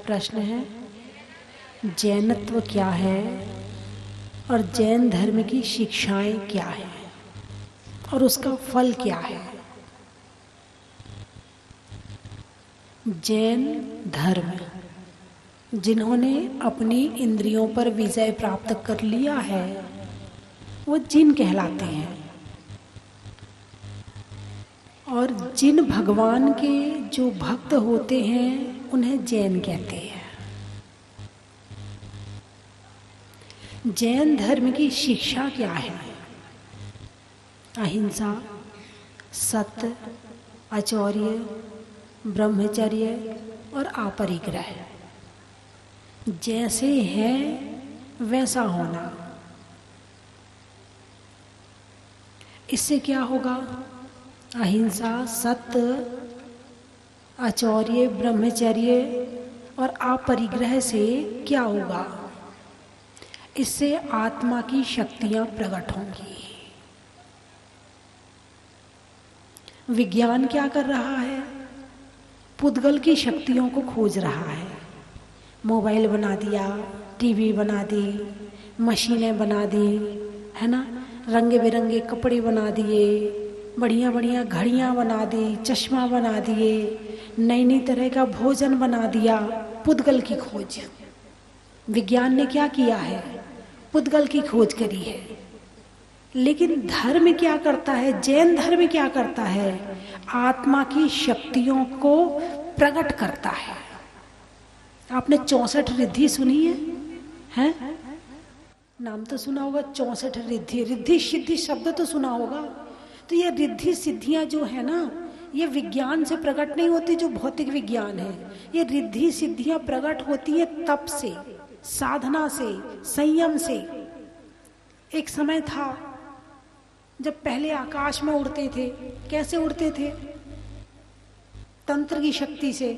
प्रश्न है, जैनत्व क्या है और जैन धर्म की शिक्षाएं क्या है और उसका फल क्या है। जैन धर्म, जिन्होंने अपनी इंद्रियों पर विजय प्राप्त कर लिया है वो जिन कहलाते हैं, और जिन भगवान के जो भक्त होते हैं उन्हें जैन कहते हैं। जैन धर्म की शिक्षा क्या है? अहिंसा, सत्य, आचौर्य, ब्रह्मचर्य और अपरिग्रह। जैसे है वैसा होना। इससे क्या होगा? अहिंसा, सत्य, आचौर्य, ब्रह्मचर्य और अपरिग्रह से क्या होगा? इससे आत्मा की शक्तियां प्रकट होंगी। विज्ञान क्या कर रहा है? पुद्गल की शक्तियों को खोज रहा है। मोबाइल बना दिया, टीवी बना दी, मशीनें बना दी, है ना, रंगे बिरंगे कपड़े बना दिए, बढ़िया बढ़िया घड़ियाँ बना दी, चश्मा बना दिए, नई नई तरह का भोजन बना दिया। पुद्गल की खोज। विज्ञान ने क्या किया है? पुद्गल की खोज करी है। लेकिन धर्म क्या करता है? जैन धर्म क्या करता है? आत्मा की शक्तियों को प्रकट करता है। आपने 64 रिद्धि सुनी है? हैं? नाम तो सुना होगा, 64 रिद्धि। रिद्धि सिद्धि शब्द तो सुना होगा। तो ये रिद्धि सिद्धियां जो है ना, ये विज्ञान से प्रकट नहीं होती जो भौतिक विज्ञान है। ये रिद्धि सिद्धियां प्रकट होती है तप से, साधना से, संयम से। एक समय था जब पहले आकाश में उड़ते थे। कैसे उड़ते थे? तंत्र की शक्ति से।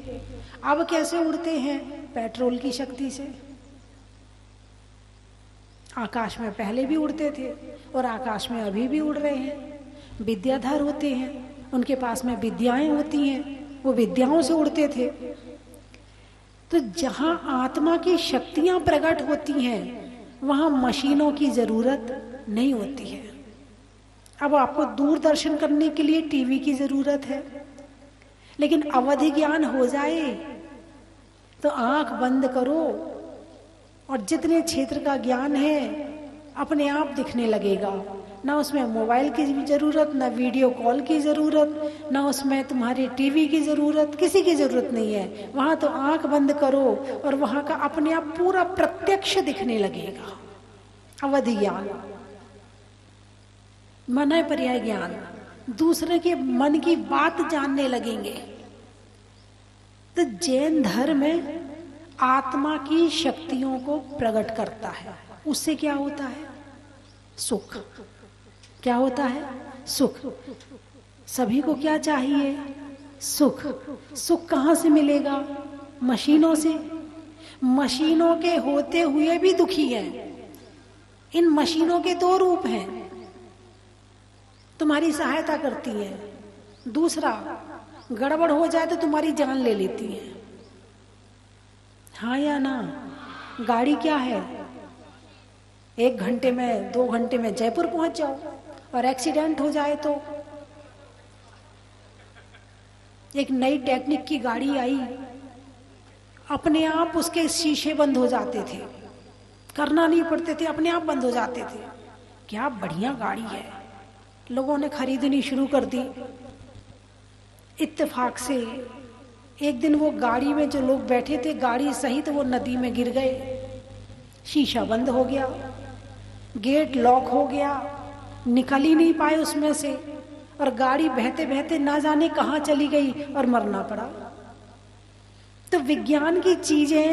अब कैसे उड़ते हैं? पेट्रोल की शक्ति से। आकाश में पहले भी उड़ते थे और आकाश में अभी भी उड़ रहे हैं। विद्याधर होते हैं, उनके पास में विद्याएं होती हैं, वो विद्याओं से उड़ते थे। तो जहां आत्मा की शक्तियां प्रकट होती हैं वहां मशीनों की जरूरत नहीं होती है। अब आपको दूरदर्शन करने के लिए टीवी की जरूरत है, लेकिन अवधि ज्ञान हो जाए तो आंख बंद करो और जितने क्षेत्र का ज्ञान है अपने आप दिखने लगेगा। ना उसमें मोबाइल की जरूरत, ना वीडियो कॉल की जरूरत, ना उसमें तुम्हारी टीवी की जरूरत, किसी की जरूरत नहीं है। वहां तो आंख बंद करो और वहां का अपने आप पूरा प्रत्यक्ष दिखने लगेगा। अवधि ज्ञान, मन पर्याय ज्ञान, दूसरे के मन की बात जानने लगेंगे। तो जैन धर्म आत्मा की शक्तियों को प्रकट करता है। उससे क्या होता है? सुख। क्या होता है? सुख। सभी को क्या चाहिए? सुख। सुख कहाँ से मिलेगा? मशीनों से। मशीनों के होते हुए भी दुखी हैं। इन मशीनों के दो रूप हैं। तुम्हारी सहायता करती हैं, दूसरा गड़बड़ हो जाए तो तुम्हारी जान ले लेती हैं। हाँ या ना? गाड़ी क्या है? 1 घंटे में, 2 घंटे में जयपुर पहुंच जाओ, और एक्सीडेंट हो जाए तो। एक नई टेक्निक की गाड़ी आई, अपने आप उसके शीशे बंद हो जाते थे, करना नहीं पड़ते थे, अपने आप बंद हो जाते थे। क्या बढ़िया गाड़ी है। लोगों ने खरीदनी शुरू कर दी। इत्तेफाक से एक दिन वो गाड़ी में जो लोग बैठे थे, गाड़ी सहित वो नदी में गिर गए। शीशा बंद हो गया, गेट लॉक हो गया, निकल ही नहीं पाए उसमें से, और गाड़ी बहते बहते ना जाने कहाँ चली गई और मरना पड़ा। तो विज्ञान की चीजें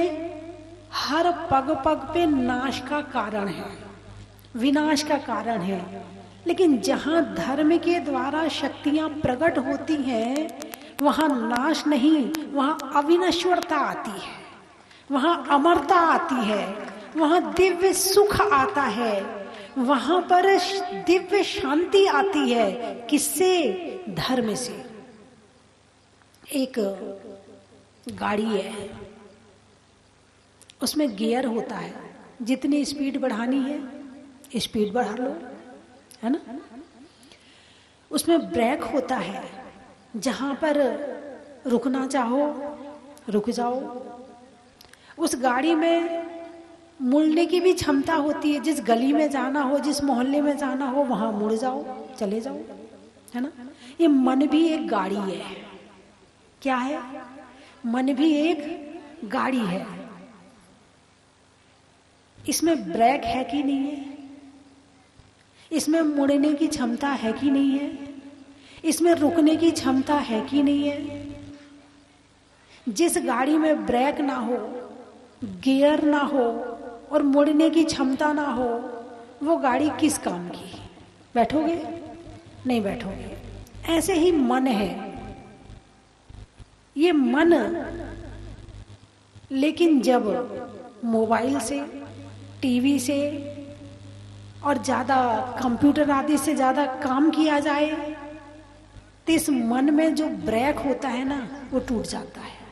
हर पग पग पे नाश का कारण है, विनाश का कारण है। लेकिन जहां धर्म के द्वारा शक्तियां प्रकट होती हैं वहां नाश नहीं, वहां अविनश्वरता आती है, वहां अमरता आती है, वहां दिव्य सुख आता है, वहां पर दिव्य शांति आती है। किससे? धर्म से। एक गाड़ी है, उसमें गियर होता है, जितनी स्पीड बढ़ानी है स्पीड बढ़ा लो, है ना। उसमें ब्रेक होता है, जहाँ पर रुकना चाहो रुक जाओ। उस गाड़ी में मुड़ने की भी क्षमता होती है, जिस गली में जाना हो, जिस मोहल्ले में जाना हो वहाँ मुड़ जाओ, चले जाओ, है ना। ये मन भी एक गाड़ी है। क्या है? मन भी एक गाड़ी है। इसमें ब्रेक है कि नहीं है? इसमें मुड़ने की क्षमता है कि नहीं है? इसमें रुकने की क्षमता है कि नहीं है? जिस गाड़ी में ब्रेक ना हो, गियर ना हो और मुड़ने की क्षमता ना हो, वो गाड़ी किस काम की? बैठोगे? नहीं बैठोगे। ऐसे ही मन है, ये मन, लेकिन जब मोबाइल से, टीवी से और ज़्यादा कंप्यूटर आदि से ज़्यादा काम किया जाए तो इस मन में जो ब्रेक होता है ना वो टूट जाता है।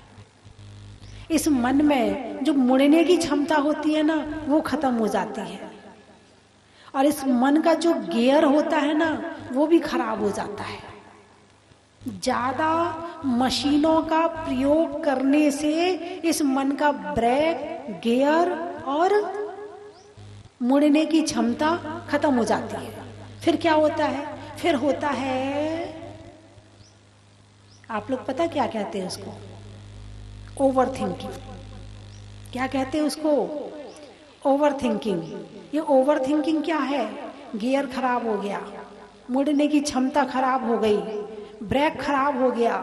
इस मन में जो मुड़ने की क्षमता होती है ना वो खत्म हो जाती है, और इस मन का जो गियर होता है ना वो भी खराब हो जाता है। ज़्यादा मशीनों का प्रयोग करने से इस मन का ब्रेक, गियर और मुड़ने की क्षमता खत्म हो जाती है। फिर क्या होता है? फिर होता है, आप लोग पता क्या कहते हैं उसको? Over thinking. क्या कहते हैं उसको? Over thinking. ये ओवर थिंकिंग क्या है? गियर खराब हो गया, मुड़ने की क्षमता खराब हो गई, ब्रेक खराब हो गया।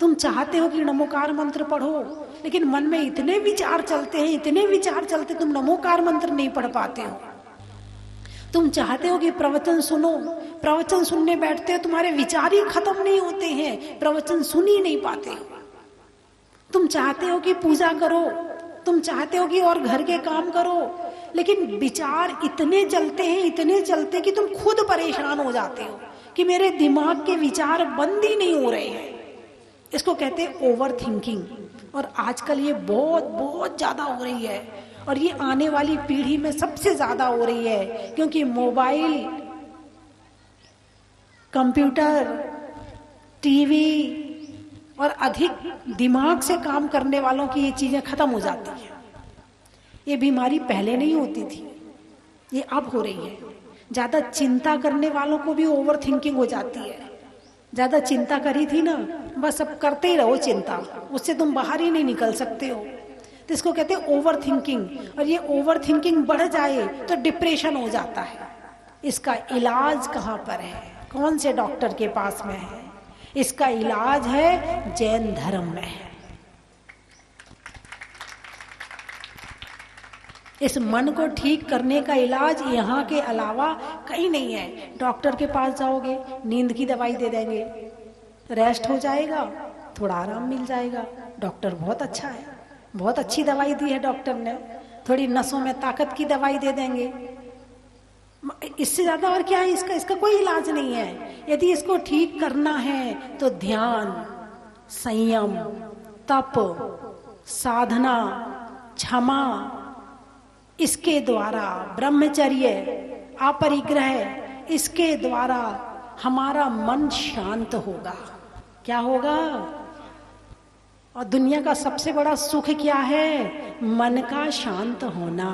तुम चाहते हो कि नमोकार मंत्र पढ़ो, लेकिन मन में इतने विचार चलते हैं, इतने विचार चलते, तुम नमोकार मंत्र नहीं पढ़ पाते हो। तुम चाहते हो कि प्रवचन सुनो, प्रवचन सुनने बैठते हो, तुम्हारे विचार ही खत्म नहीं होते हैं, प्रवचन सुन ही नहीं पाते हो। तुम चाहते हो कि पूजा करो, तुम चाहते हो कि और घर के काम करो, लेकिन विचार इतने चलते हैं, इतने चलते कि तुम खुद परेशान हो जाते हो कि मेरे दिमाग के विचार बंद ही नहीं हो रहे हैं। इसको कहते हैं ओवर थिंकिंग। और आजकल ये बहुत बहुत ज्यादा हो रही है, और ये आने वाली पीढ़ी में सबसे ज्यादा हो रही है, क्योंकि मोबाइल, कंप्यूटर, टीवी और अधिक दिमाग से काम करने वालों की ये चीजें खत्म हो जाती हैं। ये बीमारी पहले नहीं होती थी, ये अब हो रही है। ज्यादा चिंता करने वालों को भी ओवर थिंकिंग हो जाती है। ज्यादा चिंता करी थी ना, बस अब करते ही रहो चिंता, उससे तुम बाहर ही नहीं निकल सकते हो। तो इसको कहते हैं ओवर थिंकिंग। और ये ओवर थिंकिंग बढ़ जाए तो डिप्रेशन हो जाता है। इसका इलाज कहाँ पर है? कौन से डॉक्टर के पास में है? इसका इलाज है जैन धर्म में है। इस मन को ठीक करने का इलाज यहाँ के अलावा कहीं नहीं है। डॉक्टर के पास जाओगे, नींद की दवाई दे देंगे, रेस्ट हो जाएगा, थोड़ा आराम मिल जाएगा। डॉक्टर बहुत अच्छा है, बहुत अच्छी दवाई दी है डॉक्टर ने, थोड़ी नसों में ताकत की दवाई दे देंगे। इससे ज्यादा और क्या है? इसका कोई इलाज नहीं है। यदि इसको ठीक करना है तो ध्यान, संयम, तप, साधना, क्षमा, इसके द्वारा ब्रह्मचर्य, अपरिग्रह, इसके द्वारा हमारा मन शांत होगा। क्या होगा? और दुनिया का सबसे बड़ा सुख क्या है? मन का शांत होना।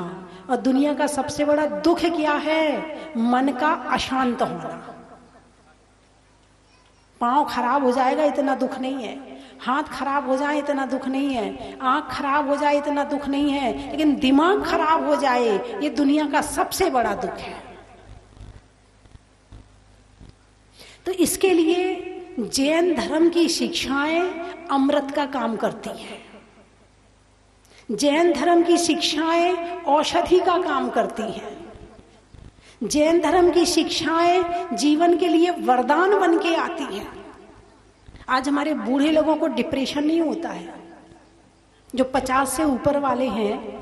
और दुनिया का सबसे बड़ा दुख क्या है? मन का अशांत होना। पाँव खराब हो जाएगा इतना दुख नहीं है, हाथ खराब हो जाए इतना दुख नहीं है, आंख खराब हो जाए इतना दुख नहीं है, लेकिन दिमाग खराब हो जाए ये दुनिया का सबसे बड़ा दुख है। तो इसके लिए जैन धर्म की शिक्षाएं अमृत का काम करती हैं। जैन धर्म की शिक्षाएं औषधि का काम करती हैं। जैन धर्म की शिक्षाएं जीवन के लिए वरदान बन के आती हैं। आज हमारे बूढ़े लोगों को डिप्रेशन नहीं होता है। जो 50 से ऊपर वाले हैं,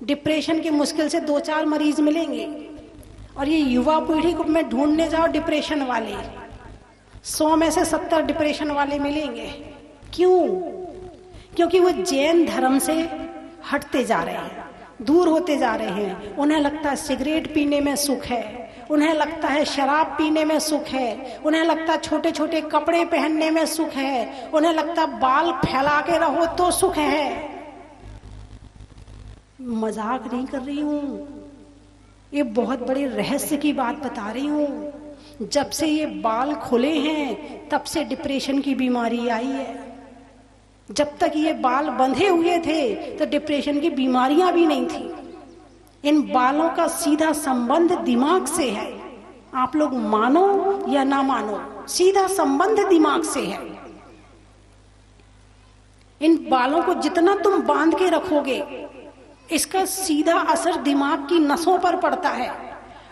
डिप्रेशन के मुश्किल से 2-4 मरीज मिलेंगे। और ये युवा पीढ़ी को मैं ढूंढने जाओ डिप्रेशन वाले, 100 में से 70 डिप्रेशन वाले मिलेंगे। क्यों? क्योंकि वो जैन धर्म से हटते जा रहे हैं। दूर होते जा रहे हैं। उन्हें लगता है सिगरेट पीने में सुख है, उन्हें लगता है शराब पीने में सुख है, उन्हें लगता है छोटे छोटे कपड़े पहनने में सुख है, उन्हें लगता है बाल फैला के रहो तो सुख है। मजाक नहीं कर रही हूं, ये बहुत बड़े रहस्य की बात बता रही हूं। जब से ये बाल खुले हैं तब से डिप्रेशन की बीमारी आई है। जब तक ये बाल बंधे हुए थे तो डिप्रेशन की बीमारियां भी नहीं थी। इन बालों का सीधा संबंध दिमाग से है। आप लोग मानो या ना मानो, सीधा संबंध दिमाग से है। इन बालों को जितना तुम बांध के रखोगे, इसका सीधा असर दिमाग की नसों पर पड़ता है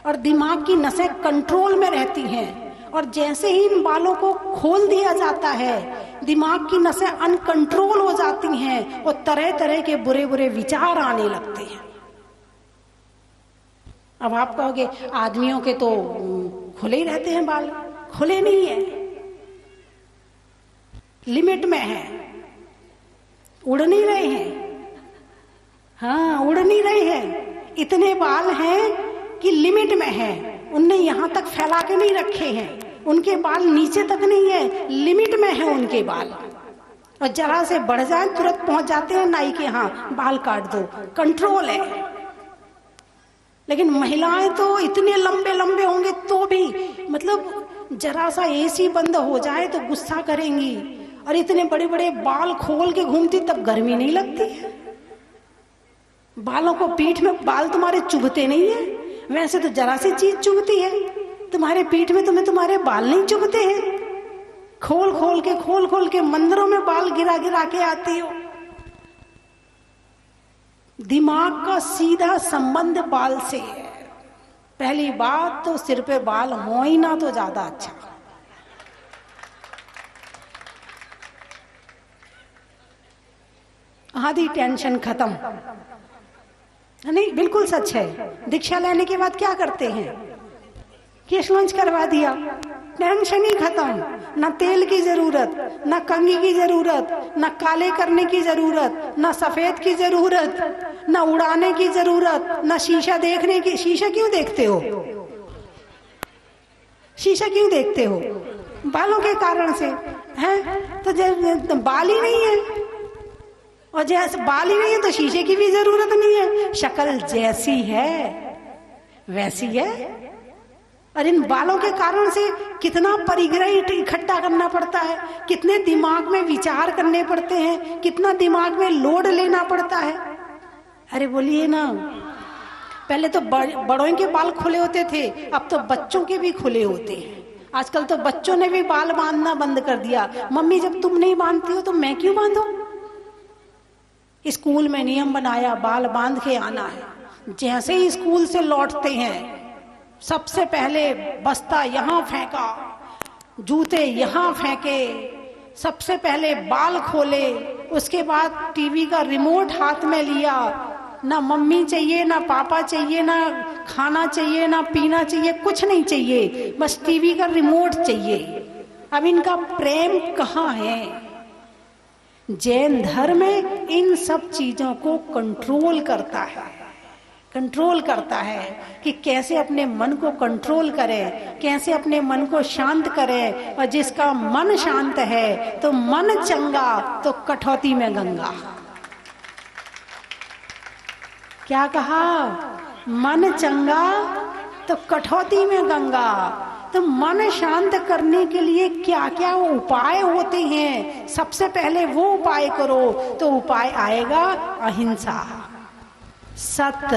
और दिमाग की नसें कंट्रोल में रहती हैं। और जैसे ही इन बालों को खोल दिया जाता है, दिमाग की नसें अनकंट्रोल हो जाती हैं और तरह तरह के बुरे बुरे विचार आने लगते हैं। अब आप कहोगे आदमियों के तो खुले ही रहते हैं बाल। खुले नहीं है, लिमिट में है, उड़ नहीं रहे हैं। हाँ, उड़ नहीं रहे हैं, इतने बाल हैं कि लिमिट में है। उनने यहां तक फैला के नहीं रखे हैं, उनके बाल नीचे तक नहीं है, लिमिट में है उनके बाल। और जरा से बढ़ जाए तुरंत पहुंच जाते हैं नाई के यहाँ, बाल काट दो, कंट्रोल है। लेकिन महिलाएं तो इतने लंबे लंबे होंगे तो भी, मतलब जरा सा एसी बंद हो जाए तो गुस्सा करेंगी। और इतने बड़े बड़े बाल खोल के घूमती तब गर्मी नहीं लगती है। बालों को पीठ में बाल तुम्हारे चुभते नहीं है, वैसे तो जरा सी चीज चुभती है तुम्हारे पीठ में, तुम्हारे बाल नहीं चुभते हैं। खोल खोल के मंदिरों में बाल गिरा गिरा के आती हो। दिमाग का सीधा संबंध बाल से है। पहली बात तो सिर पे बाल हो ही ना तो ज्यादा अच्छा। आधी टेंशन खत्म। नहीं, बिल्कुल सच है। दीक्षा लेने के बाद क्या करते हैं? केश लॉन्च करवा दिया, टेंशन ही खत्म। न तेल की जरूरत, न कंघी की जरूरत, न काले करने की जरूरत, न सफेद की जरूरत, न उड़ाने की जरूरत, न शीशा देखने की। शीशा क्यों देखते हो? शीशा क्यों देखते हो? बालों के कारण से हैं। तो बाल ही नहीं है, और जैसे बाल ही नहीं है तो शीशे की भी जरूरत नहीं है। शक्ल जैसी है वैसी है। और इन बालों के कारण से कितना परिग्रह इकट्ठा करना पड़ता है, कितने दिमाग में विचार करने पड़ते हैं, कितना दिमाग में लोड लेना पड़ता है। अरे बोलिए ना, पहले तो बड़ों के बाल खुले होते थे, अब तो बच्चों के भी खुले होते हैं। आजकल तो बच्चों ने भी बाल बांधना बंद कर दिया। मम्मी जब तुम नहीं बांधती हो तो मैं क्यों बांधूं? स्कूल में नियम बनाया, बाल बांध के आना है। जैसे ही स्कूल से लौटते हैं, सबसे पहले बस्ता यहाँ फेंका, जूते यहाँ फेंके, सबसे पहले बाल खोले, उसके बाद टीवी का रिमोट हाथ में लिया। ना मम्मी चाहिए, ना पापा चाहिए, ना खाना चाहिए, ना पीना चाहिए, कुछ नहीं चाहिए, बस टीवी का रिमोट चाहिए। अब इनका प्रेम कहाँ है? जैन धर्म इन सब चीजों को कंट्रोल करता है, कंट्रोल करता है कि कैसे अपने मन को कंट्रोल करें, कैसे अपने मन को शांत करें। और जिसका मन शांत है तो मन चंगा तो कठौती में गंगा। क्या कहा? मन चंगा तो कठौती में गंगा। तो मन शांत करने के लिए क्या क्या उपाय होते हैं? सबसे पहले वो उपाय करो तो उपाय आएगा अहिंसा, सत्य,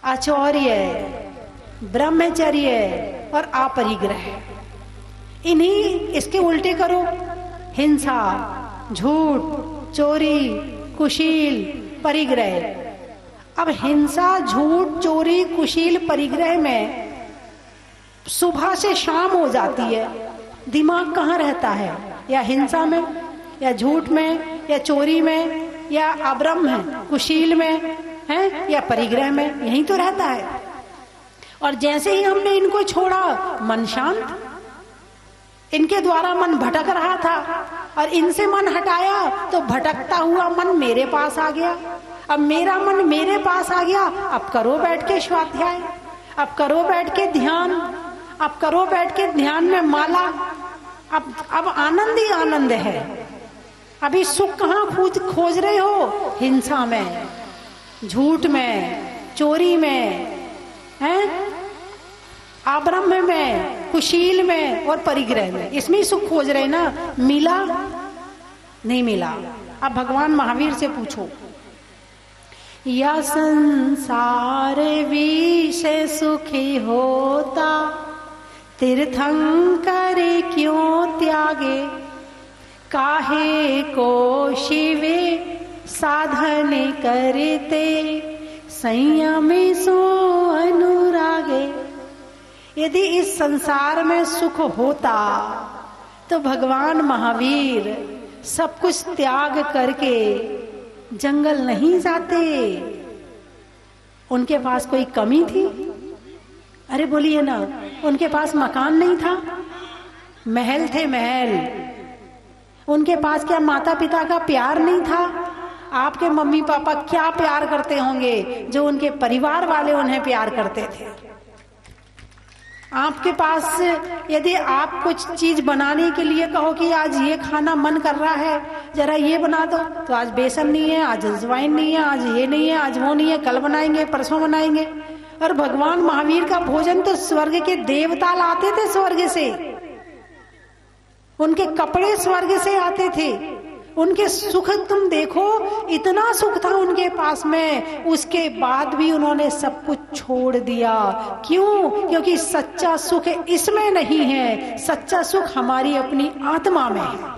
आचौर्य, ब्रह्मचर्य और अपरिग्रह। इन्हीं इसके उल्टे करो, हिंसा, झूठ, चोरी, कुशील, परिग्रह। अब हिंसा, झूठ, चोरी, कुशील, परिग्रह में सुबह से शाम हो जाती है, दिमाग कहाँ रहता है? या हिंसा में, या झूठ में, या चोरी में, या अब्रह्म है कुशील में है, या परिग्रह में, यही तो रहता है। और जैसे ही हमने इनको छोड़ा, मन शांत। इनके द्वारा मन भटक रहा था और इनसे मन हटाया तो भटकता हुआ मन मेरे पास आ गया। अब मेरा मन मेरे पास आ गया, अब करो बैठ के स्वाध्याय, अब करो बैठ के ध्यान, अब करो बैठ के ध्यान में माला। अब आनंद ही आनंद है। अभी सुख कहाँ खोज रहे हो? हिंसा में, झूठ में, चोरी में, हैं? आब्रह्म में, कुशील में और परिग्रह में, इसमें ही सुख खोज रहे ना। मिला? नहीं मिला। अब भगवान महावीर से पूछो, या संसार विषय सुखी होता, तीर्थंकर क्यों त्यागे, काहे को शिवे साधन करते, संयम सो अनुरागे। यदि इस संसार में सुख होता तो भगवान महावीर सब कुछ त्याग करके जंगल नहीं जाते। उनके पास कोई कमी थी? अरे बोलिए ना, उनके पास मकान नहीं था? महल थे, महल। उनके पास क्या माता पिता का प्यार नहीं था? आपके मम्मी पापा क्या प्यार करते होंगे जो उनके परिवार वाले उन्हें प्यार करते थे। आपके पास यदि आप कुछ चीज बनाने के लिए कहो कि आज ये खाना मन कर रहा है, जरा ये बना दो, तो आज बेसन नहीं है, आज अजवाइन नहीं है, आज ये नहीं है, आज वो नहीं है, कल बनाएंगे, परसों बनाएंगे। और भगवान महावीर का भोजन तो स्वर्ग के देवता लाते थे, स्वर्ग से। उनके कपड़े स्वर्ग से आते थे। उनके सुख तुम देखो, इतना सुख था उनके पास में, उसके बाद भी उन्होंने सब कुछ छोड़ दिया। क्यों? क्योंकि सच्चा सुख इसमें नहीं है, सच्चा सुख हमारी अपनी आत्मा में है।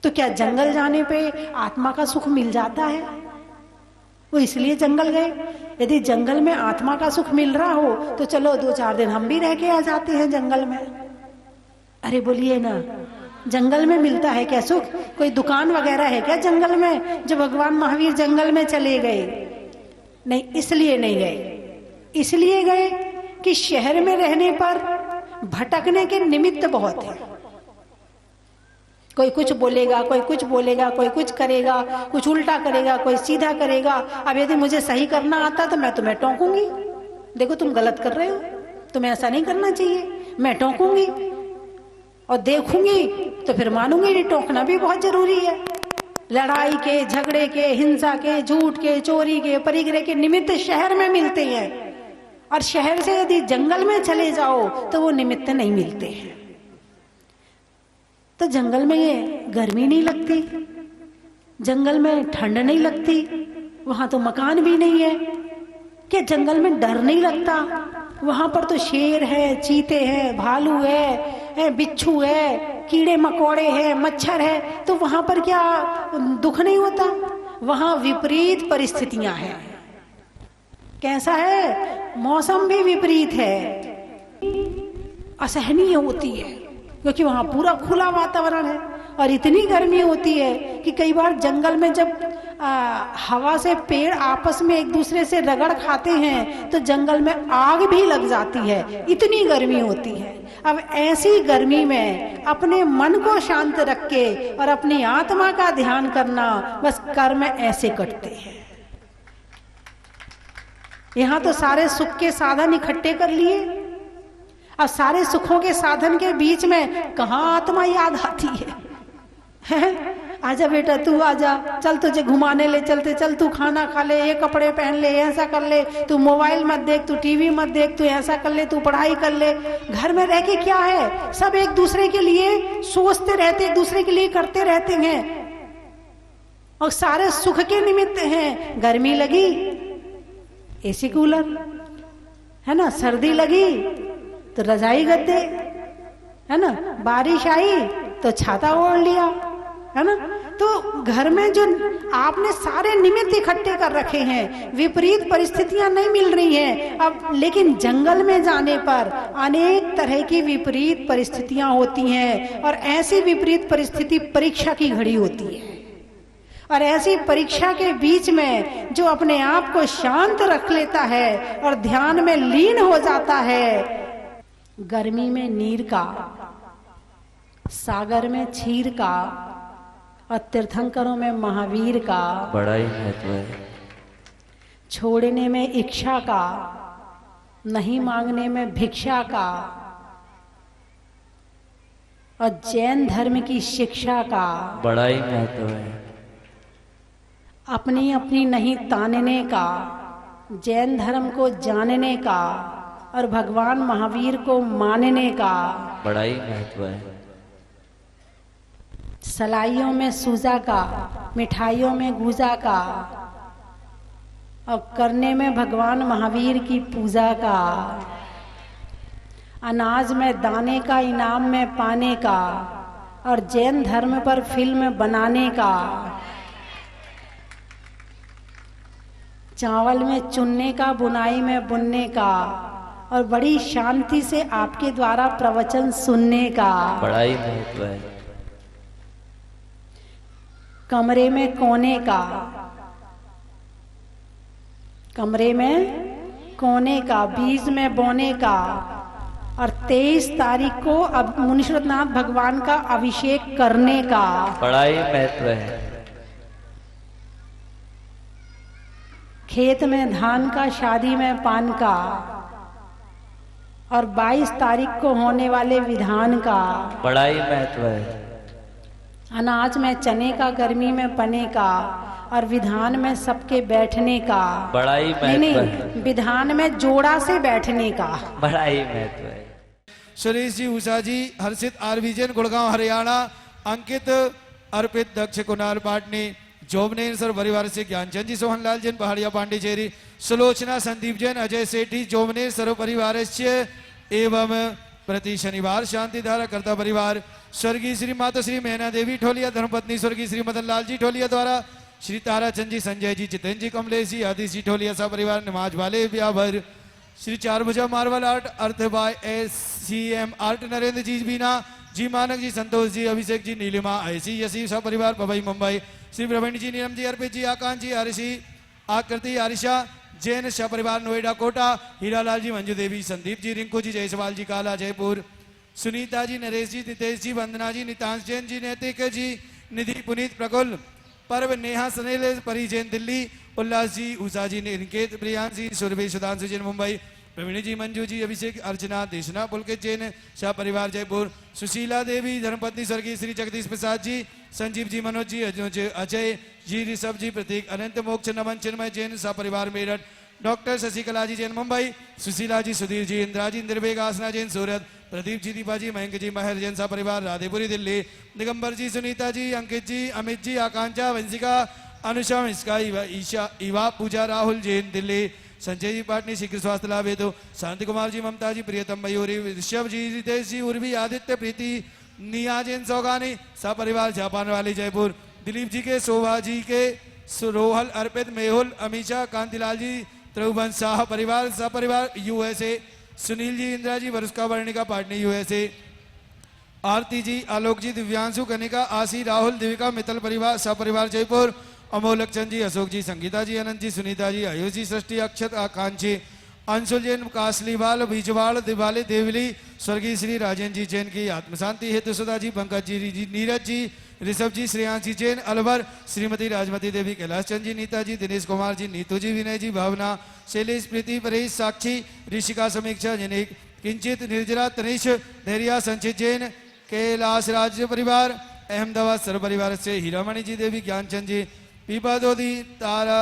तो क्या जंगल जाने पे आत्मा का सुख मिल जाता है? वो इसलिए जंगल गए। यदि जंगल में आत्मा का सुख मिल रहा हो तो चलो 2-4 दिन हम भी रह के आ जाते हैं जंगल में। अरे बोलिए ना, जंगल में मिलता है क्या सुख? कोई दुकान वगैरह है क्या जंगल में जो भगवान महावीर जंगल में चले गए? नहीं, इसलिए नहीं गए। इसलिए गए कि शहर में रहने पर भटकने के निमित्त बहुत है। कोई कुछ बोलेगा, कोई कुछ बोलेगा, कोई कुछ करेगा, कुछ उल्टा करेगा, कोई सीधा करेगा। अब यदि मुझे सही करना आता तो मैं तुम्हें टोकूंगी, देखो तुम गलत कर रहे हो, तुम्हें ऐसा नहीं करना चाहिए, मैं टोकूंगी और देखूंगी तो फिर मानूंगी। टोकना भी बहुत जरूरी है। लड़ाई के, झगड़े के, हिंसा के, झूठ के, चोरी के, परिग्रह के निमित्त शहर में मिलते हैं, और शहर से यदि जंगल में चले जाओ तो वो निमित्त नहीं मिलते हैं। तो जंगल में ये गर्मी नहीं लगती, जंगल में ठंड नहीं लगती, वहां तो मकान भी नहीं है। क्या जंगल में डर नहीं लगता? वहां पर तो शेर है, चीते हैं, भालू है, बिच्छू है, कीड़े मकोड़े हैं, मच्छर है, तो वहां पर क्या दुख नहीं होता? वहां विपरीत परिस्थितियां हैं। कैसा है? मौसम भी विपरीत है, असहनीय होती है, क्योंकि वहां पूरा खुला वातावरण है। और इतनी गर्मी होती है कि कई बार जंगल में जब हवा से पेड़ आपस में एक दूसरे से रगड़ खाते हैं तो जंगल में आग भी लग जाती है, इतनी गर्मी होती है। अब ऐसी गर्मी में अपने मन को शांत रख के और अपनी आत्मा का ध्यान करना, बस कर्म ऐसे कटते हैं। यहाँ तो सारे सुख के साधन इकट्ठे कर लिए, अब सारे सुखों के साधन के बीच में कहाँ आत्मा याद आती है? आजा बेटा, तू आजा, चल तुझे घुमाने ले चलते, चल तू खाना खा ले, ये कपड़े पहन ले, ऐसा कर ले, तू मोबाइल मत देख, तू टीवी मत देख, तू ऐसा कर ले, तू पढ़ाई कर ले। घर में रह के क्या है, सब एक दूसरे के लिए सोचते रहते, एक दूसरे के लिए करते रहते हैं, और सारे सुख के निमित्त हैं। गर्मी लगी, एसी कूलर है ना, सर्दी लगी तो रजाई गद्दे है ना, बारिश आई तो छाता ओढ़ लिया, है ना। तो घर में जो आपने सारे निमित्त इकट्ठे कर रखे हैं, विपरीत परिस्थितियां नहीं मिल रही हैं अब, लेकिन जंगल में जाने पर अनेक तरह की विपरीत परिस्थितियां होती हैं, और ऐसी विपरीत परिस्थिति परीक्षा की घड़ी होती है। और ऐसी परीक्षा के बीच में जो अपने आप को शांत रख लेता है और ध्यान में लीन हो जाता है, गर्मी में नीर का, सागर में क्षीर का, और तीर्थंकरों में महावीर का बड़ा ही महत्व है। छोड़ने में इच्छा का, नहीं मांगने में भिक्षा का, और जैन धर्म की शिक्षा का बड़ा ही महत्व है। अपनी अपनी नहीं तानने का, जैन धर्म को जानने का और भगवान महावीर को मानने का बड़ा ही महत्व है। सलाइयों में सूजा का, मिठाइयों में गूजा का और करने में भगवान महावीर की पूजा का, अनाज में दाने का, इनाम में पाने का और जैन धर्म पर फिल्म बनाने का, चावल में चुनने का, बुनाई में बुनने का और बड़ी शांति से आपके द्वारा प्रवचन सुनने का बड़ा ही महत्व है। कमरे में कोने का, कमरे में कोने का, बीज में बोने का और 23 तारीख को अब मुनीश्वरनाथ भगवान का अभिषेक करने का बड़ा ही महत्व है। खेत में धान का, शादी में पान का और 22 तारीख को होने वाले विधान का बड़ा ही महत्व है। अनाज में चने का, गर्मी में पने का और विधान में सबके बैठने का बड़ा ही महत्व है। विधान में जोड़ा से बैठने का बड़ा ही महत्व है। Suresh ji, Usha ji, Harshit R vision, Gurgaon Haryana, Ankit, Arpit, Daksh, Kunal Patni, Jobner sir परिवार से ज्ञानचंद जी, सोहनलाल जैन, पहाड़िया पांडेचेरी, सुलोचना, संदीप जैन, अजय सेठी, जोबनेर सरो परिवार एवं प्रति शनिवार शांतिधारा करता परिवार, स्वर्गीय श्री माता श्री मैना देवी ठोलिया, धर्मपत्नी स्वर्गीय श्री मदन लाल जी ठोलिया द्वारा श्री ताराचंद जी, संजय जी, जितेंद्र जी, कमलेश जी, आदिश जी ठोलिया सा परिवार, नमाज वाले ब्याभर, Shri Charbhuja marble art, earth by SCM art, Narendra ji, Bina ji, Manak ji, Santosh ji, Abhishek ji, Nilima, ऐसी यसी सा परिवार, पवई मुंबई, श्री प्रवीण जी, नीलम जी, अर्पित जी, आकांत जी, आरिशी, आकृति, आरिशा, जैन शाह परिवार, नोएडा, कोटा, हीरालाल जी, मंजू देवी, संदीप जी, रिंकू जी, जयसवाल जी, काला, जयपुर, सुनीता जी, नरेश जी, नितेश जी, वंदना जी, नितांश जैन जी, नैतिक जी, निधि, पुनीत, प्रकुल, पर्व, नेहा, सनेल, परी जैन, दिल्ली, उल्लास जी, उषा जी, निकेत, प्रियांश जी, सुरभि, सुधांशु जैन, मुंबई, प्रवीण जी, मंजू जी, अभिषेक, अर्चना, देशना, पुलकित जैन शाह परिवार, जयपुर, सुशीला देवी, धर्मपत्नी स्वर्गीय श्री जगदीश प्रसाद जी, संजीव जी, मनोज जी, अजय जी, ऋषभ जी, प्रतीक, अनंत, मोक्ष, नमन, चिन्मय जैन शाह परिवार, मेरठ, डॉक्टर शशिकला जी जैन, मुंबई, सुशीला जी, सुधीर जी, इंदिरा जी, निर्वेग, आसना जैन, सूरत, प्रदीप जी, दीपा जी, मयंक जी, महर जैन शाह परिवार, राधेपुरी, दिल्ली, दिगंबर जी, सुनीता जी, अंकित जी, अमित जी, आकांक्षा, वंशिका, अनुषा, इसका, ईशा, इवा, पूजा, राहुल जैन, दिल्ली, संजय जी पाटनी, शीघ्र स्वास्थ्य लाभ हेतु, शांति कुमार जी, ममता जी, प्रियतम मयूरी, ऋषभ जी, रितेश जी, उर्वी, आदित्य, प्रीति, निया जैन, सौगानी सा परिवार, जापान वाली, जयपुर, दिलीप जी के, शोभा जी के, रोहल, अर्पित, मेहुल, अमीशा, कांतिलाल जी, त्रिभुवन शाह परिवार, सा परिवार, USA, सुनील जी, इंदिरा जी, वरुष्का, वर्णिका, पाटनी, USA, आरती जी, आलोक जी, दिव्यांशु, कनिका, आशी, राहुल, देविका, मित्तल परिवार, सा परिवार, जयपुर, अमोलक चंद जी, अशोक जी, संगीता जी, अनंत जी, सुनीता जी, आयुष जी, सृष्टि, अक्षत, आकांक्षी, अंशुल जैन, कासलीवाल, बीजवाड़, दिवाली, देवली, स्वर्गीय श्री राजेंद्र जी जैन की आत्मशांति हेतु सुधा जी, पंकज जी, नीरज जी, ऋषभ जी, श्रेयांश जी जैन, अलवर, श्रीमती राजमती देवी, कैलाश चंद जी, नीता जी, दिनेश कुमार जी, नीतू जी, विनय जी, भावना, शैलेश, प्रीति, परेश, साक्षी, ऋषिका, समीक्षा, जनिक, किंचित, निर्जरा, तनिष, धैर्या, संचित जैन, कैलाश राज्य परिवार, अहमदाबाद सर्व परिवार से हीरामणि जी देवी, ज्ञानचंद जी, पीपा दोदी, तारा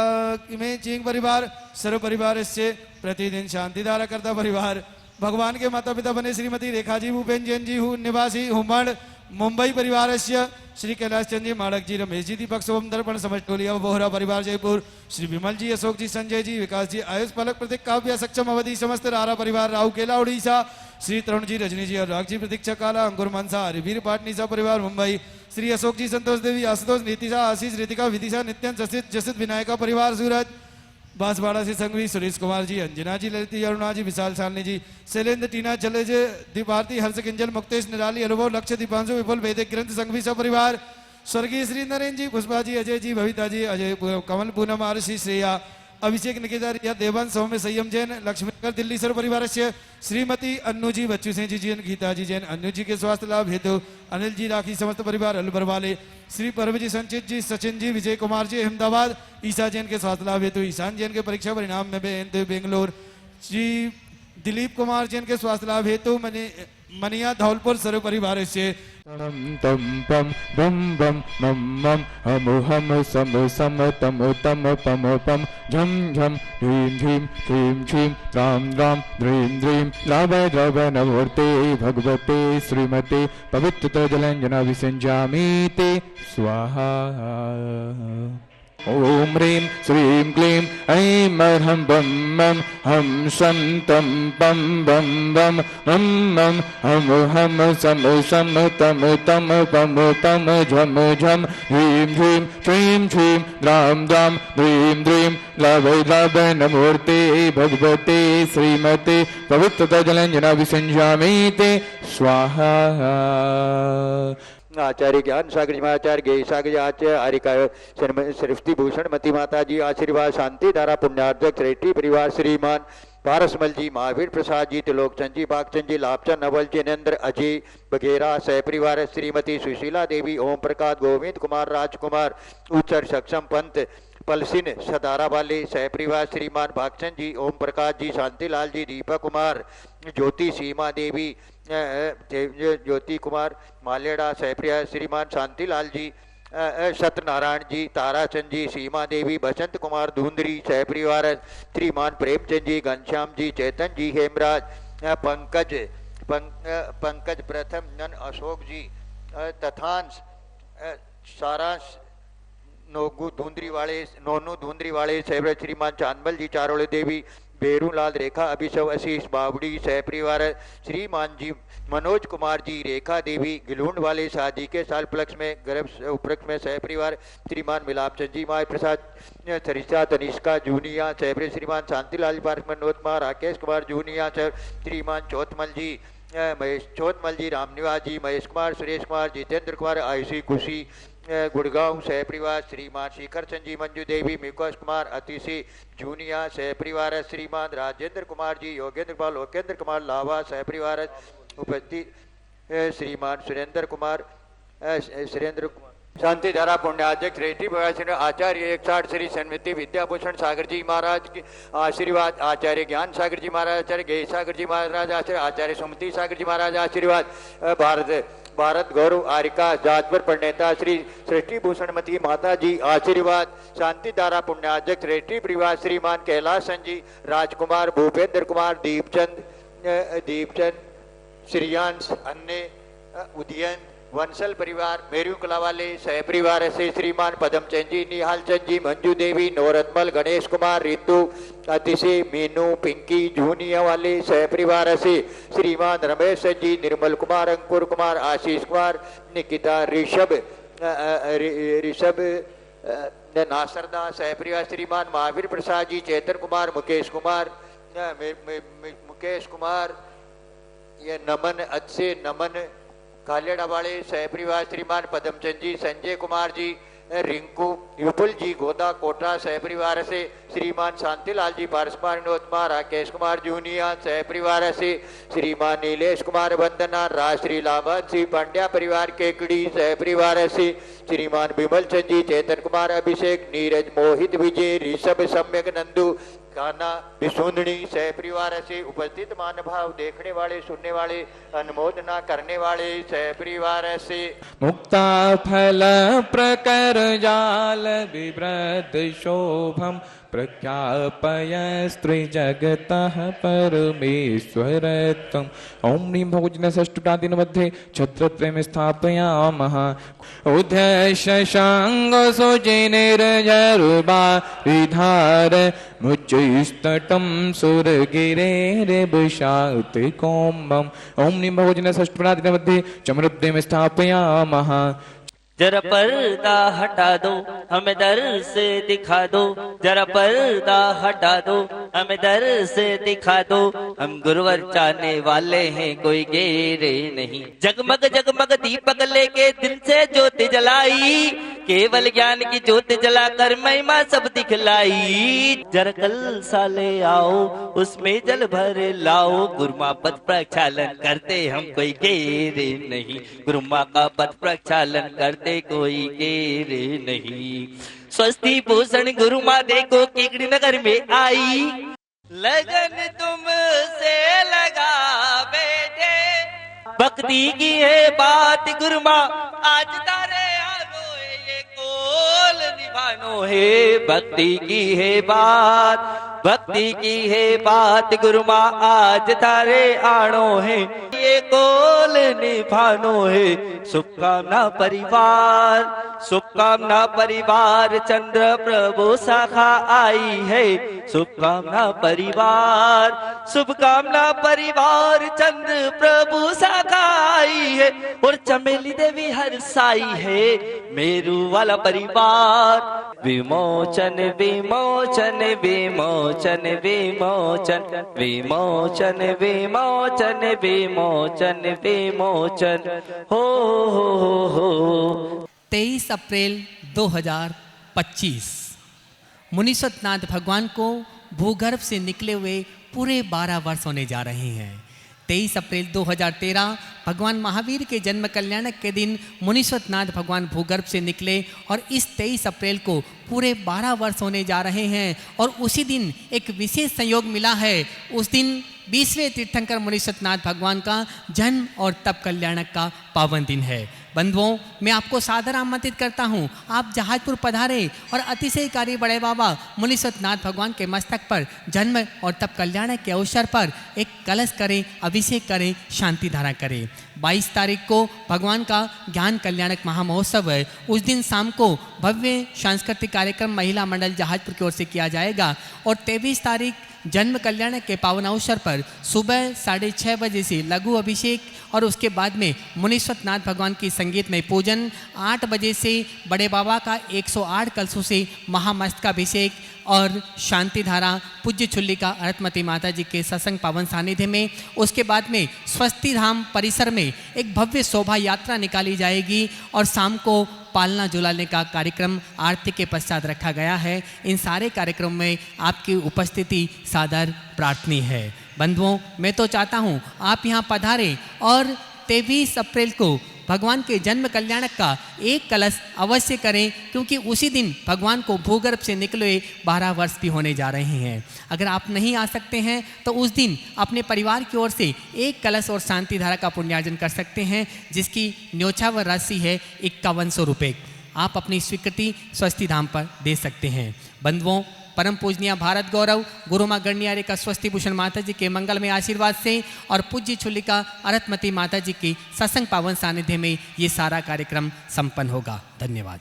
में चिंग परिवार, सर्व परिवार से प्रतिदिन शांतिधारा करता परिवार, भगवान के माता पिता बने श्रीमती रेखा जी, भूपेन जैन जी, निवासी हुमड़, मुंबई परिवार से श्री कैलाश चंद जी, माड़क जी, रमेश जी, दीपक सोम, दर्पण, समझ टोलिया, बोहरा परिवार, जयपुर, श्री विमल जी, अशोक जी, संजय जी, विकास जी, आयुष, पलक, प्रतीक, काव्य, सक्षम, अवधि, समस्त रारा परिवार, राहु केला, उड़ीसा, श्री तरुण जी, रजनी जी, और राग जी, प्रतीक्षा काला, अंकुर मनसा, हरिवीर पाटनी सा परिवार, मुंबई, श्री अशोक जी, संतोष देवी, आशुतोष, नीतिशा, आशीष, रितिका, विदिशा, नित्यान, जसित, विनायका परिवार, सूरज, बांसवाड़ा से संघवी, सुरेश कुमार जी, अंजना जी, ललिती, अरुणा जी, विशाल सालनी जी, शैलेंद्र, टीना, जलेज, दीपारती, हर्ष, किंजल, मुक्तेश, निराली, अनुभव, लक्ष्य, दीपांशु, विपुल, वैदिक ग्रंथ, संघवी सा परिवार, स्वर्गीय श्री नरेंद्र जी, पुष्पा जी, अजय जी, भविता जी, अजय, कमल, पूनम, आरसी, श्रेया, अभिषेक निकेतर या देवान सौम्य संयम जैन लक्ष्मीनगर दिल्ली सर परिवार से श्रीमती अन्नूजी बच्चू सिंह जी जैन गीताजी जैन अन्नू जी के स्वास्थ्य लाभ हेतु अनिल जी राखी समस्त परिवार अलवर वाले श्री परमजी संचित जी सचिन जी विजय कुमार जी अहमदाबाद ईशा जैन के स्वास्थ्य लाभ हेतु ईशान जैन के परीक्षा परिणाम में बेंगलोर जी दिलीप कुमार जैन के स्वास्थ्य लाभ हेतु मनिया धौलपुर सर्व परिवार से तम पम बम बम मम मम हम हम सम सम तम तम पम पम झम झम ह्रीं ह्रीं क्लीं क्लीं राम राम द्रीं द्रीं लाभ द्रव नमूर्ते भगवते श्रीमते पवित्र जलंजना विसंजामि ते स्वाहा। ओम ह्रीं श्रीं क्लीं ऐं अर्हं बम मम हम सन्तं पम बम बम मम मम हम सम सम तम तम पम पम झम झम ह्रीं ह्रीं क्लीं क्लीं राम राम द्रीं द्रीं लव लव नमूर्ते भगवते श्रीमते पवित्र जलंजना विसंजामि ते स्वाहा। आचार्य ज्ञान सागर जी महाचार्य गे सागर जी आचार्य आरिका सृष्टि भूषण मती माता जी आशीर्वाद शांति धारा पुण्यार्जक रेड्डी परिवार श्रीमान पारसमल जी महावीर प्रसाद जी त्रिलोकचंद जी बागचंद जी लाभचंद नवल जिनेन्द्र अजय बघेरा सह परिवार श्रीमती सुशीला देवी ओम प्रकाश गोविंद कुमार राजकुमार उच्चर सक्षम पंत पलसिन सदारा वाले सह परिवार श्रीमान भागचंद जी ओम प्रकाश जी शांतिलाल जी दीपक कुमार ज्योति सीमा देवी ज्योति कुमार मालेड़ा सहप्रिया श्रीमान शांतिलाल जी सत्यनारायण जी ताराचंद जी सीमा देवी बसंत कुमार धुंधरी सहपरिवार श्रीमान प्रेमचंद जी घनश्याम जी चेतन जी हेमराज पंकज प्रथम नन अशोक जी तथांश सारांश नोनू धुंधरी वाले सहप्रिया श्रीमान चांदमल जी चारोले देवी बेरूलाल रेखा अभिषव आशीष बावड़ी सहपरिवार श्रीमान जी मनोज कुमार जी रेखा देवी गिलूंड वाले शादी के साल उपलक्ष्य में गर्भ उपलक्ष्य में सहपरिवार श्रीमान मिलाप चंद जी माय प्रसाद सरिता तनिष्का जूनिया सहपरि श्रीमान शांतिलाल पार्क मनोज कुमार राकेश कुमार जूनिया श्रीमान चौथमल जी रामनिवास जी महेश कुमार सुरेश कुमार जितेंद्र कुमार आयुषी खुशी गुड़गांव सहपरिवार श्रीमान शिखर चंद जी मंजू देवी मिकोश कुमार अतिशी जूनिया सहपरिवार श्रीमान राजेंद्र कुमार जी योगेंद्र कुमार लोकेंद्र कुमार लावा सहपरिवार उपस्थित श्रीमान सुरेंद्र कुमार शांति धारा पुण्याध्यक्ष रेड्डी आचार्य 160 श्री सन्मति विद्याभूषण सागर जी महाराज के आशीर्वाद आचार्य ज्ञान सागर जी महाराज आचार्य गे सागर जी महाराज आचार्य सुमति सागर जी महाराज आशीर्वाद भारत गौरव आरिका जाजपुर प्रणेता श्री सृष्टि भूषणमती माता जी आशीर्वाद शांति धारा पुण्याध्यक्ष रेड्डी परिवार श्रीमान कैलाश जी राजकुमार भूपेंद्र कुमार दीपचंद श्रीयांश अन्य उदयन वंशल परिवार मेरू कला वाले सह परिवार से श्रीमान पदमचंद जी निहाल चंद जी मंजू देवी नवरत्मल गणेश कुमार रितु अतिशय मीनू पिंकी जूनिया वाले सह परिवार से श्रीमान रमेश जी निर्मल कुमार अंकुर कुमार आशीष कुमार निकिता ऋषभ नासरदा सह परिवार श्रीमान महावीर प्रसाद जी चेतन कुमार मुकेश कुमार ये नमन अच्छे नमन कालेड़ा वाले सहपरिवार श्रीमान पदमचंद जी संजय कुमार जी रिंकू विपुल जी गोदा कोटा सहपरिवार से श्रीमान शांतिलाल जी पारसमान विनोद कुमार राकेश कुमार जूनिया सहपरिवार से श्रीमान नीलेश कुमार वंदना राजश्री लाभन सिंह पांड्या परिवार केकड़ी सहपरिवार से श्रीमान विमल चंद जी चेतन कुमार अभिषेक नीरज मोहित विजय ऋषभ सम्यक नंदू गाना विसुंदनी सह परिवार से उपस्थित मानभाव देखने वाले सुनने वाले अनुमोदना करने वाले सह परिवार से मुक्ता फल प्रकर जाल विव्रत शोभम प्रख्यापय स्त्री जगतः परमेश्वरत्वम् ओम ह्रीं भोजन षष्ठुटादिन मध्ये छत्रत्रयं स्थापयामः उद्धशशांग सुजिनिर्जरुबारिधार मुच्चैस्तटं सुरगिरेर्विशातिकोम्बम् ओम ह्रीं भोजन षष्ठुटादिन मध्ये चमरुद्रयं स्थापयामः जरा पर्दा हटा दो हमें दर से दिखा दो जरा पर्दा हटा दो हमें दर से दिखा दो हम गुरुवर चाहने वाले हैं कोई गेरे नहीं जगमग जगमग दीपक लेके दिन से ज्योति जलाई केवल ज्ञान की ज्योत जलाकर महिमा सब दिखलाई। जरा कल साले आओ उसमें जल भर लाओ, गुरुमा पद प्रक्षालन करते हम कोई गेरे नहीं, गुरुमा का पद प्रक्षालन करते कोई गेरे नहीं। स्वस्ति भूषण गुरुमा देखो केकड़ी नगर में आई, लगन तुमसे लगा बेटे, भक्ति की है बात गुरुमा आज तारे आनो ये कोल निभानो है, भक्ति की है बात, भक्ति की है बात गुरुमा आज तारे आनो है, ये कोल निभानो है। शुभकामना परिवार, शुभकामना परिवार चंद्र प्रभु शाखा आई है, शुभकामना परिवार, शुभकामना परिवार चंद्र प्रभु शाखा आई है, और चमेली देवी हर साई है मेरू वाला परिवार। विमोचन विमोचन विमोचन विमोचन विमोचन विमोचन विमोचन विमोचन हो। 23 अप्रैल 2025 मुनीश्वरनाथ भगवान को भूगर्भ से निकले हुए पूरे 12 वर्ष होने जा रहे हैं। 23 अप्रैल 2013 भगवान महावीर के जन्म कल्याणक के दिन मुनीश्वरनाथ भगवान भूगर्भ से निकले, और इस 23 अप्रैल को पूरे 12 वर्ष होने जा रहे हैं। और उसी दिन एक विशेष संयोग मिला है, उस दिन 20वें तीर्थंकर मुनीश्वरनाथ भगवान का जन्म और तप कल्याणक का पावन दिन है। बंधुओं, मैं आपको सादर आमंत्रित करता हूँ, आप जहाजपुर पधारे और अतिशयकारी बड़े बाबा मुनीश्वरनाथ भगवान के मस्तक पर जन्म और तप कल्याणक के अवसर पर एक कलश करें, अभिषेक करें, शांति धारा करें। 22 तारीख को भगवान का ज्ञान कल्याणक महामहोत्सव है। उस दिन शाम को भव्य सांस्कृतिक कार्यक्रम महिला मंडल जहाजपुर की ओर से किया जाएगा, और 23 तारीख जन्म कल्याण के पावन अवसर पर सुबह 6:30 बजे से लघु अभिषेक, और उसके बाद में मुनीश्वरनाथ भगवान की संगीतमय पूजन। 8 बजे से बड़े बाबा का 108 कलशों से महामस्तकाभिषेक और शांति धारा पूज्य चुल्लिका अरतमती माता जी के सत्संग पावन सानिध्य में। उसके बाद में स्वस्ति धाम परिसर में एक भव्य शोभा यात्रा निकाली जाएगी, और शाम को पालना झुलाने का कार्यक्रम आरती के पश्चात रखा गया है। इन सारे कार्यक्रम में आपकी उपस्थिति सादर प्रार्थनीय है। बंधुओं, मैं तो चाहता हूँ आप यहाँ पधारें और 23 अप्रैल को भगवान के जन्म कल्याणक का एक कलश अवश्य करें, क्योंकि उसी दिन भगवान को भूगर्भ से निकले 12 वर्ष भी होने जा रहे हैं। अगर आप नहीं आ सकते हैं तो उस दिन अपने परिवार की ओर से एक कलश और शांति धारा का पुण्यार्जन कर सकते हैं, जिसकी न्योछावर राशि है 5100 रुपये। आप अपनी स्वीकृति स्वस्ति धाम पर दे सकते हैं। बंधुओं, परम पूजनीय भारत गौरव गुरुमा गणियारे का स्वस्ति भूषण माता जी के मंगलमय आशीर्वाद से और पूज्य चुल्लिका अरतमती माता जी की सत्संग पावन सानिध्य में ये सारा कार्यक्रम संपन्न होगा। धन्यवाद।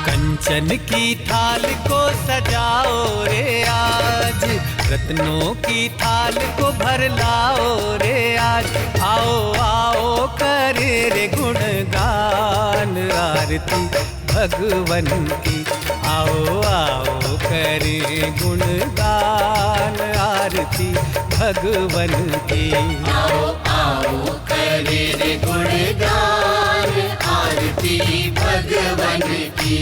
कंचन की थाल को सजाओ रे आज, रत्नों की थाल को भर लाओ रे आज। आओ आओ करे रे गुणगान आरती भगवन की, आओ आओ करे गुणगान आरती भगवन की। आओ आओ करे रे गुणगान आरती भगवन की।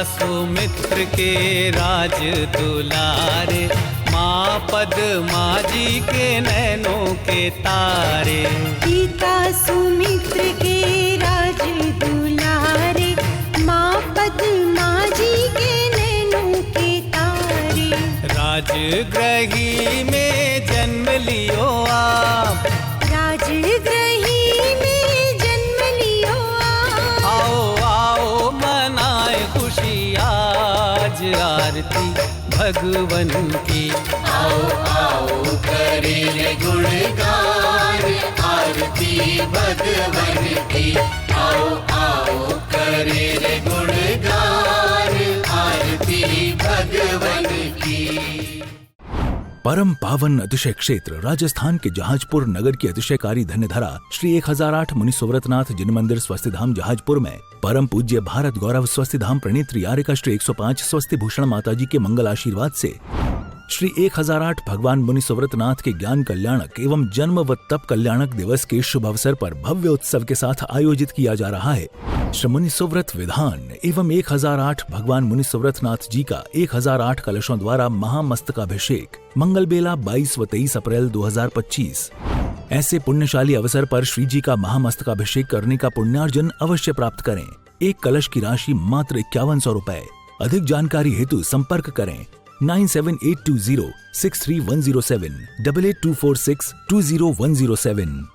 सुमित्र के राज दुलारे, माँ पद्मा जी के नैनों के तारे। पिता सुमित्र के राज दुलारे, माँ पद्मा जी के नैनों के तारे। राजगृही में जन्म लियो आप, राजगृही में जन्म लियो आप। आओ आओ मनाए खुशी आज आरती भगवन की। आओ आओ करे रे गुणगान आरती भगवन की। आओ आओ करे रे गुणगान आरती भगवन की। परम पावन अतिशय क्षेत्र राजस्थान के जहाजपुर नगर की अतिशयकारी धन्यधरा श्री 1008 मुनि सुव्रतनाथ जिन मंदिर स्वस्तिधाम जहाजपुर में परम पूज्य भारत गौरव स्वस्तिधाम प्रणीत यारिका श्री 105 स्वस्ति भूषण माताजी के मंगल आशीर्वाद से श्री 1008 भगवान मुनि सुव्रतनाथ के ज्ञान कल्याणक एवं जन्म व तप कल्याणक दिवस के शुभ अवसर पर भव्य उत्सव के साथ आयोजित किया जा रहा है। श्री मुनि सुव्रत विधान एवं 1008 भगवान मुनि सुव्रतनाथ जी का 1008 कलशों द्वारा महामस्तकाभिषेक मंगल बेला 22 व 23 अप्रैल 2025। ऐसे पुण्यशाली अवसर पर श्री जी का महामस्तकाभिषेक करने का पुण्यार्जन अवश्य प्राप्त करें। एक कलश की राशि मात्र 5100 रुपए। अधिक जानकारी हेतु संपर्क करें 9782063107 8824620107।